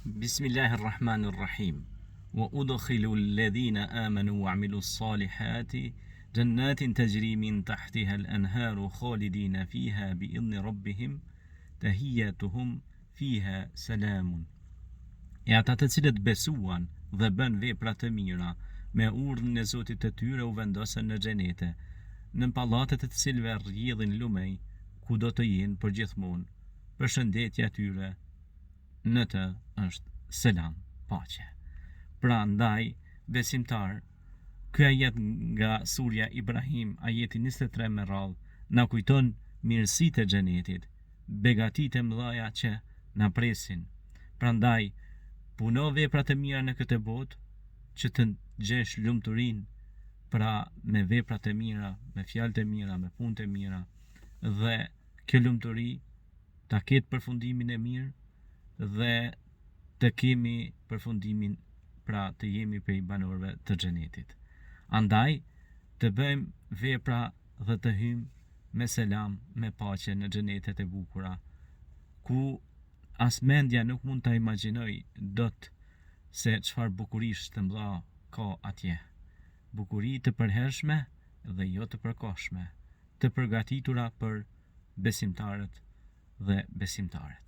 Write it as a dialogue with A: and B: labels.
A: Bismillahirrahmanirrahim. Wa udkhilu alladhina amanu wa amilu s-salihati jannatin tajri min tahtiha al-anharu khalidina fiha bi'idhni rabbihim tahiyyatuhum fiha salamun. E ata të cilët besuan dhe bën vepra të mira, me urdhën e Zotit të tyre u vendosën në xhenete, në pallatet të cilëve rrjedhin lumej, ku do të jenë përgjithmonë. Përshëndetja tyre në të është selam, paqe. Pra ndaj, besimtar, ky ajet nga surja Ibrahim, ajeti 23 me radhë, na kujton mirësitë e xhenetit, begatitë e mëdha që na presin. Prandaj, puno veprat e mira në këtë botë, që të gjesh lumturinë, pra me veprat e mira, me fjalët e mira, me punët e mira, dhe kjo lumturi ta ketë përfundimin e mirë dhe të kemi përfundimin, pra të jemi prej banorëve të xhenetit. Andaj të bëjmë vepra dhe të hyjmë me selam, me paqe në xhenetet e bukura, ku as mendja nuk mund ta imagjinoj dot se çfarë bukurish të mëdha ka atje. Bukuri të përhershme dhe jo të përkohshme, të përgatitura për besimtarët dhe besimtaret.